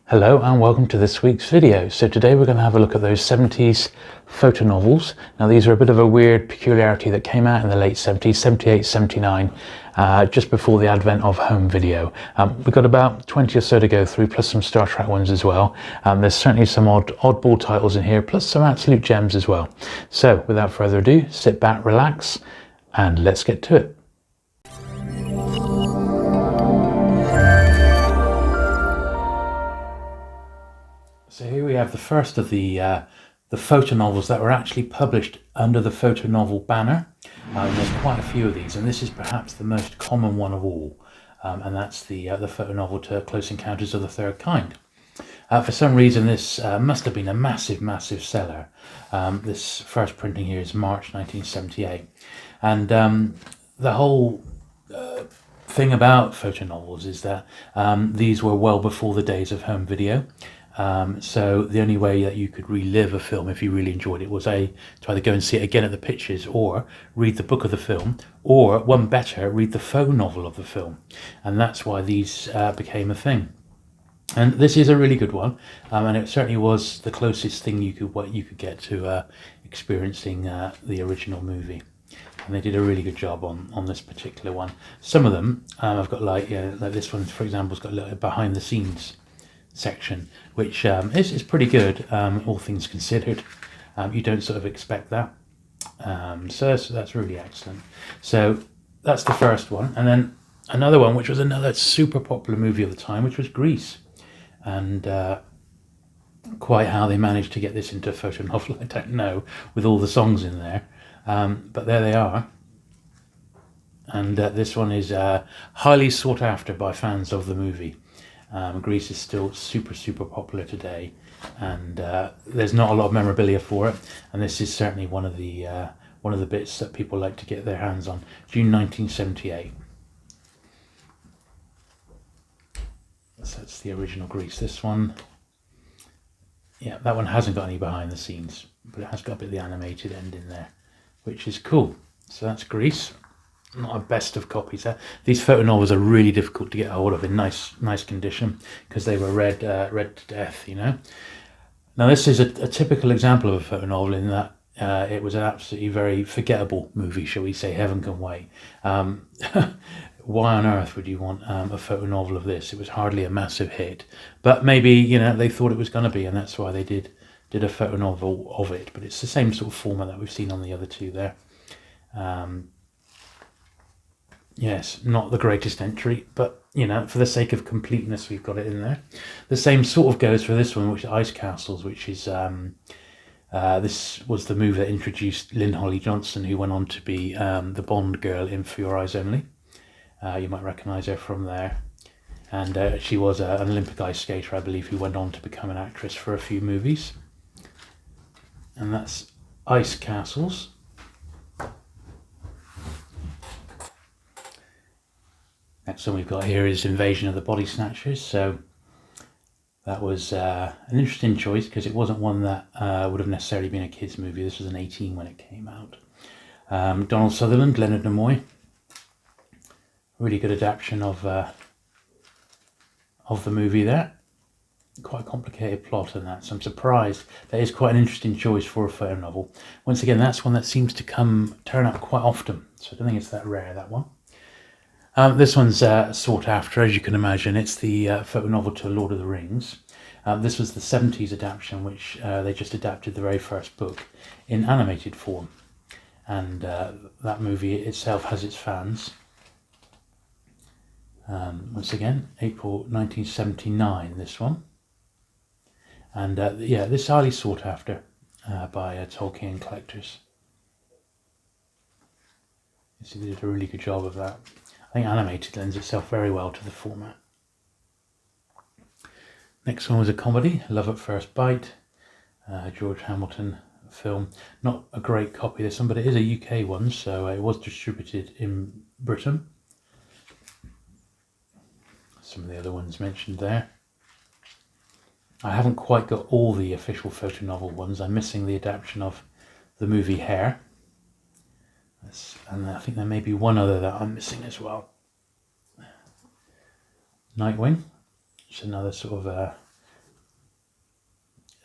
Hello and welcome to this week's video. So today we're going to have a look at those 70s photo novels. Now these are a bit of a weird peculiarity that came out in the late 70s, 78, 79, just before the advent of home video. We've got about 20 or so to go through, plus some Star Trek ones as well. There's certainly some oddball titles in here, plus some absolute gems as well. So without further ado, sit back, relax, and let's get to it. So here we have the first of the photo novels that were actually published under the photo novel banner. There's quite a few of these, and this is perhaps the most common one of all, and that's the photo novel to Close Encounters of the Third Kind. For some reason, this must have been a massive seller. This first printing here is March 1978, and the whole thing about photo novels is that these were well before the days of home video. So the only way that you could relive a film if you really enjoyed it was to either go and see it again at the pictures, or read the book of the film, or one better, read the phonovel of the film. And that's why these became a thing. And this is a really good one, and it certainly was the closest thing you could get to experiencing the original movie. And they did a really good job on this particular one. Some of them I've got like this one, for example, has got a little behind the scenes section, which is pretty good, all things considered. You don't sort of expect that, so that's really excellent. So that's the first one, and then another one, which was another super popular movie of the time, which was Grease. And quite how they managed to get this into a photo novel, I don't know, with all the songs in there, but there they are. And this one is highly sought after by fans of the movie. Grease is still super popular today, and there's not a lot of memorabilia for it, and this is certainly one of the bits that people like to get their hands on. June 1978. So that's the original Grease. This one, yeah, that one hasn't got any behind the scenes, but it has got a bit of the animated end in there, which is cool. So that's Grease. Not a best of copies. These photo novels are really difficult to get hold of in nice condition, because they were read to death, you know. Now this is a typical example of a photo novel in that it was an absolutely very forgettable movie, shall we say. Heaven Can Wait. Why on earth would you want a photo novel of this? It was hardly a massive hit, but maybe, you know, they thought it was going to be, and that's why they did a photo novel of it. But it's the same sort of format that we've seen on the other two there. Yes, not the greatest entry, but, you know, for the sake of completeness, we've got it in there. The same sort of goes for this one, which is Ice Castles, which is, this was the movie that introduced Lynn Holly Johnson, who went on to be the Bond girl in For Your Eyes Only. You might recognise her from there. And she was an Olympic ice skater, I believe, who went on to become an actress for a few movies. And that's Ice Castles. Next one we've got here is Invasion of the Body Snatchers. So that was an interesting choice, because it wasn't one that would have necessarily been a kids' movie. This was an 18 when it came out. Donald Sutherland, Leonard Nimoy. Really good adaptation of the movie there. Quite a complicated plot in that, so I'm surprised. That is quite an interesting choice for a photo novel. Once again, that's one that seems to turn up quite often, so I don't think it's that rare, that one. This one's sought after, as you can imagine. It's the photo novel to Lord of the Rings. This was the 70s adaptation, which they just adapted the very first book in animated form. And that movie itself has its fans. Once again, April 1979, this one. And yeah, this is highly sought after by Tolkien collectors. You see, they did a really good job of that. I think animated lends itself very well to the format. Next one was a comedy, Love at First Bite, George Hamilton film. Not a great copy of this one, but it is a UK one, so it was distributed in Britain. Some of the other ones mentioned there. I haven't quite got all the official photo novel ones. I'm missing the adaptation of the movie Hair. And I think there may be one other that I'm missing as well. Nightwing, It's another sort of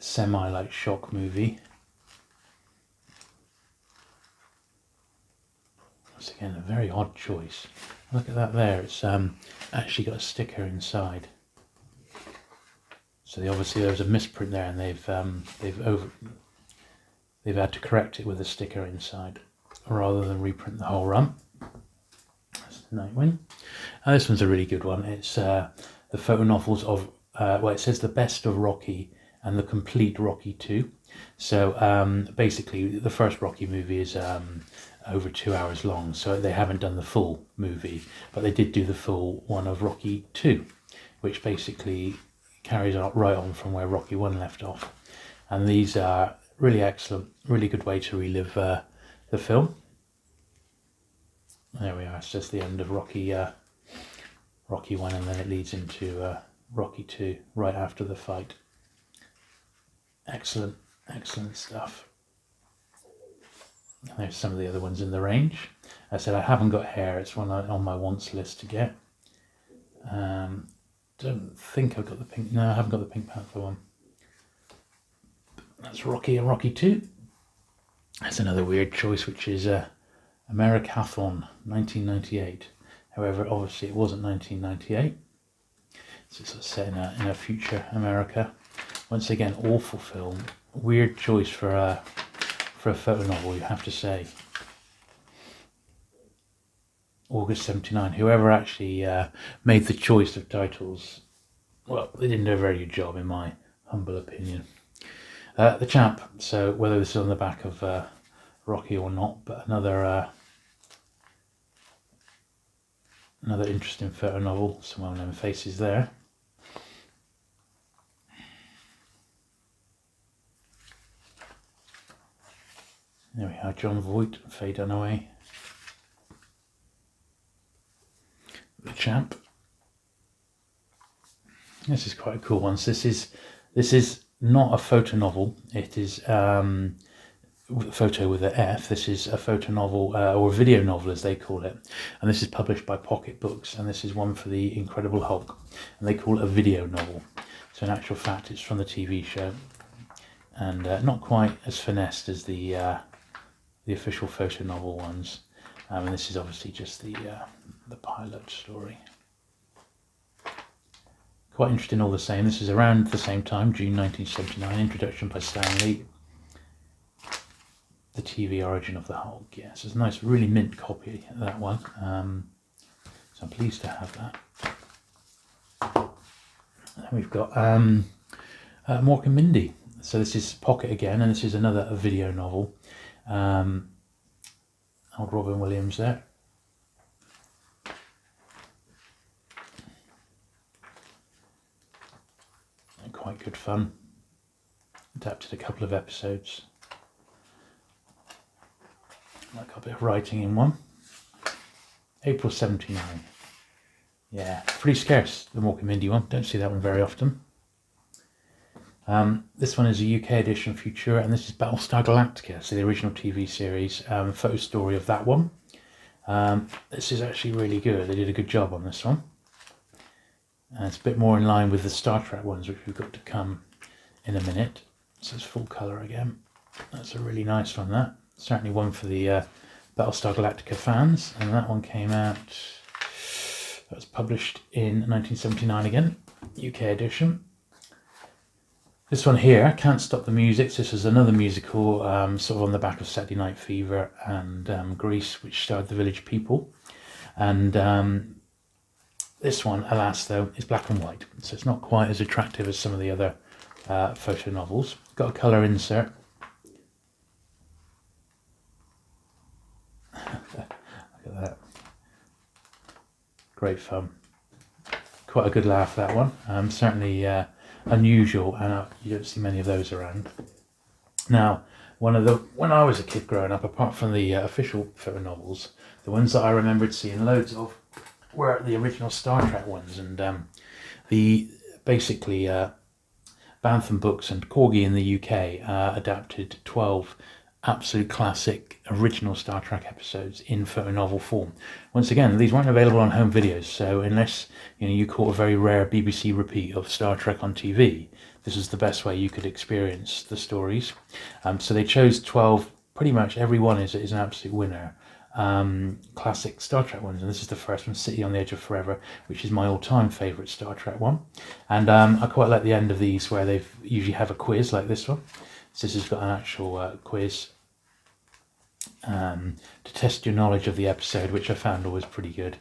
semi-like shock movie. Once again, a very odd choice. Look at that there. It's actually got a sticker inside. So obviously there was a misprint there, and they've had to correct it with a sticker inside, rather than reprint the whole run. That's Nightwing. And this one's a really good one. It's the Fotonovels of it says the best of Rocky and the complete Rocky 2. So basically, the first Rocky movie is over 2 hours long, so they haven't done the full movie, but they did do the full one of Rocky 2, which basically carries on right on from where Rocky 1 left off. And these are really excellent, really good way to relive the film. There we are. It's just the end of Rocky 1, and then it leads into Rocky 2 right after the fight. Excellent, excellent stuff. And there's some of the other ones in the range. I said I haven't got Hair. It's one on my wants list to get. Don't think I've got the pink. No, I haven't got the Pink Panther one. That's Rocky and Rocky 2. That's another weird choice, which is Americathon 1998. However, obviously it wasn't 1998. So it's set in a future America. Once again, awful film. Weird choice for a photo novel, you have to say. August 79. Whoever actually made the choice of titles, well, they didn't do a very good job, in my humble opinion. The Champ. So whether this is on the back of Rocky or not, but another interesting photo novel. Some well-known faces there. There we are, Jon Voight, Faye Dunaway. The Champ. This is quite a cool one. So this is not a photo novel. It is photo with an F. This is a photo novel or a video novel, as they call it, and this is published by Pocket Books. And this is one for the Incredible Hulk, and they call it a video novel. So in actual fact, it's from the TV show, and not quite as finessed as the official photo novel ones. And this is obviously just the pilot story. Quite interesting all the same. This is around the same time, June 1979, introduction by Stan Lee. The TV origin of the Hulk, yes. It's a nice, really mint copy of that one. So I'm pleased to have that. And we've got Mork and Mindy. So this is Pocket again, and this is another video novel. Old Robin Williams there. And quite good fun. Adapted a couple of episodes. I got a bit of writing in one. April 79. Yeah, pretty scarce, the Mork and Mindy one. Don't see that one very often. This one is a UK edition of Futura, and this is Battlestar Galactica, so the original TV series, photo story of that one. This is actually really good. They did a good job on this one. It's a bit more in line with the Star Trek ones, which we've got to come in a minute. So it's full colour again. That's a really nice one, that. Certainly one for the Battlestar Galactica fans, and that one came out, that was published in 1979 again, UK edition. This one here, Can't Stop the Music. This is another musical, sort of on the back of Saturday Night Fever and Grease, which starred the Village People. And this one, alas though, is black and white, so it's not quite as attractive as some of the other photo novels. Got a colour insert. Look at that. Great fun. Quite a good laugh, that one. Certainly unusual, and you don't see many of those around. Now, when I was a kid growing up, apart from the official photo novels, the ones that I remembered seeing loads of were the original Star Trek ones, and the basically Bantam Books and Corgi in the UK adapted 12 absolute classic original Star Trek episodes in photonovel form. Once again, these weren't available on home videos, so unless you caught a very rare BBC repeat of Star Trek on TV, this is the best way you could experience the stories. So they chose 12. Pretty much every one is an absolute winner. Classic Star Trek ones, and this is the first one, City on the Edge of Forever, which is my all-time favourite Star Trek one. And I quite like the end of these where they usually have a quiz like this one. So this has got an actual quiz to test your knowledge of the episode, which I found always pretty good.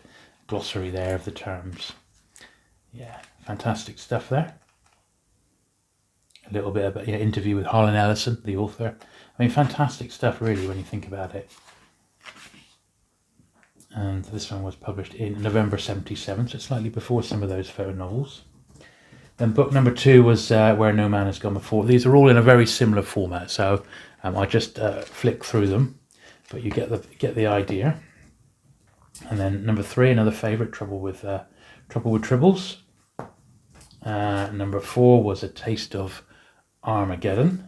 Glossary there of the terms. Yeah, fantastic stuff there. A little bit about interview with Harlan Ellison, the author. I mean, fantastic stuff really when you think about it. And this one was published in November 77, so slightly before some of those photonovels. Then book number 2 was Where No Man Has Gone Before. These are all in a very similar format, so I just flick through them, but you get the idea. And then number 3, another favourite, Trouble with Tribbles. Number 4 was A Taste of Armageddon.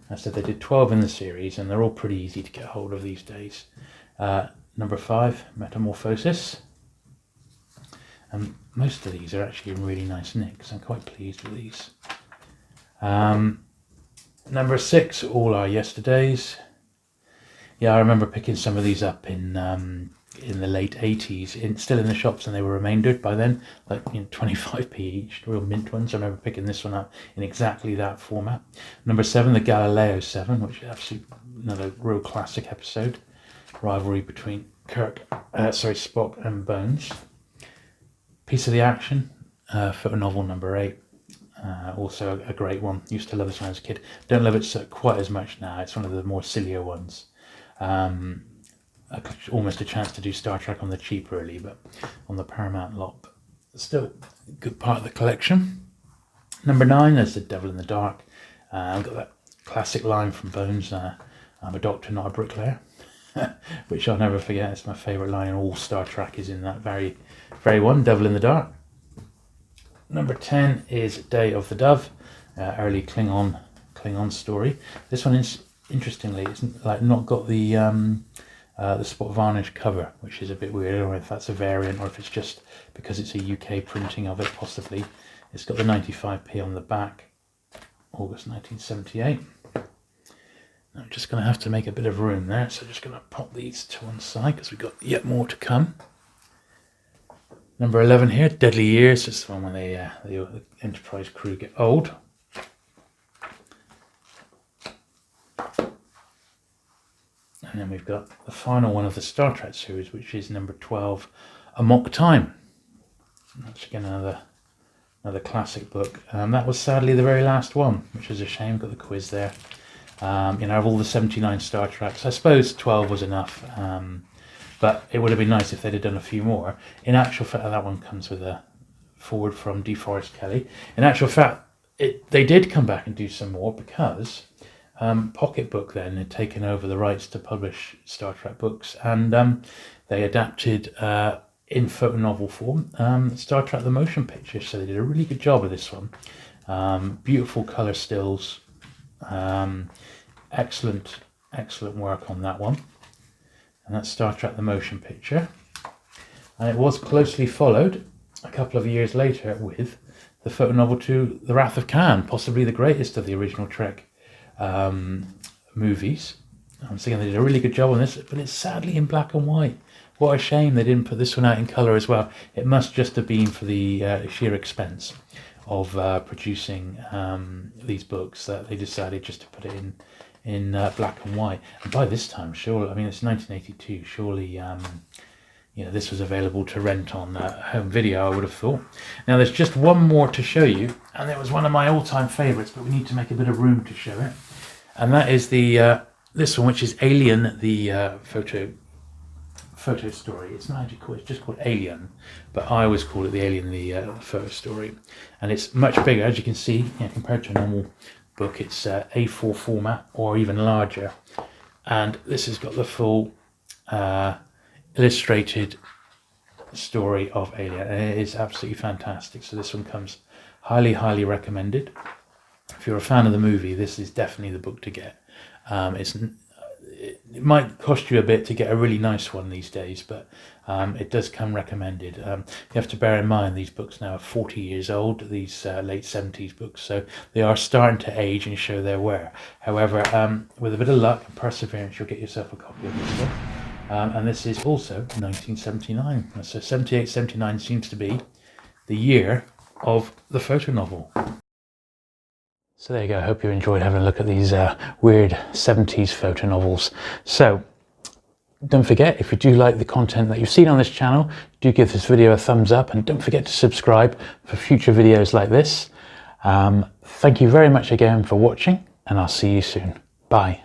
I said they did 12 in the series, and they're all pretty easy to get hold of these days. Number 5, Metamorphosis. And most of these are actually in really nice nicks. I'm quite pleased with these. Number 6, All Our Yesterdays. Yeah, I remember picking some of these up in the late 80s, still in the shops, and they were remaindered by then, like 25p each, real mint ones. I remember picking this one up in exactly that format. Number 7, the Galileo 7, which is another real classic episode. Rivalry between Spock and Bones. Piece of the Action, photonovel number 8. Also a great one. Used to love this one as a kid. Don't love it quite as much now. It's one of the more sillier ones. Almost a chance to do Star Trek on the cheap really, but on the Paramount lot. But still a good part of the collection. Number 9, there's The Devil in the Dark. I've got that classic line from Bones, I'm a doctor, not a bricklayer. Which I'll never forget. It's my favourite line in all Star Trek, is in that very one, Devil in the Dark. Number 10 is Day of the Dove, early Klingon story. This one is, interestingly, it's not got the spot varnish cover, which is a bit weird. I don't know if that's a variant or if it's just because it's a UK printing of it, possibly. It's got the 95p on the back, August 1978. I'm just going to have to make a bit of room there, so I'm just going to pop these to one side because we've got yet more to come. Number 11 here, Deadly Years. It's the one when the Enterprise crew get old. And then we've got the final one of the Star Trek series, which is number 12, Amok Time. That's again another classic book. That was sadly the very last one, which is a shame. Got the quiz there. Of all the 79 Star Treks, I suppose 12 was enough, but it would have been nice if they'd have done a few more. In actual fact, that one comes with a forward from DeForest Kelley. In actual fact, they did come back and do some more because Pocketbook then had taken over the rights to publish Star Trek books, and they adapted in photonovel form Star Trek the Motion Picture, so they did a really good job of this one. Beautiful colour stills. Excellent work on that one, and that's Star Trek the Motion Picture, and it was closely followed a couple of years later with the photonovel to The Wrath of Khan, possibly the greatest of the original Trek movies. Once again, they did a really good job on this, but it's sadly in black and white. What a shame they didn't put this one out in colour as well. It must just have been for the sheer expense of producing these books that they decided just to put it in black and white. And by this time, surely, I mean, it's 1982, surely this was available to rent on home video, I would have thought. Now there's just one more to show you, and it was one of my all-time favourites, but we need to make a bit of room to show it. And that is this one, which is Alien, the photo story. It's not actually called, it's just called Alien, but I always call it the Alien, the photo story. And it's much bigger, as you can see, compared to a normal book. It's A4 format or even larger, and this has got the full illustrated story of Alien, and it is absolutely fantastic. So this one comes highly recommended. If you're a fan of the movie, this is definitely the book to get. It might cost you a bit to get a really nice one these days, but it does come recommended. You have to bear in mind these books now are 40 years old, these late 70s books, so they are starting to age and show their wear. However, with a bit of luck and perseverance, you'll get yourself a copy of this one. And this is also 1979. So 78, 79 seems to be the year of the photo novel. So there you go. I hope you enjoyed having a look at these weird 70s photo novels. So don't forget, if you do like the content that you've seen on this channel, do give this video a thumbs up, and don't forget to subscribe for future videos like this. Thank you very much again for watching, and I'll see you soon. Bye.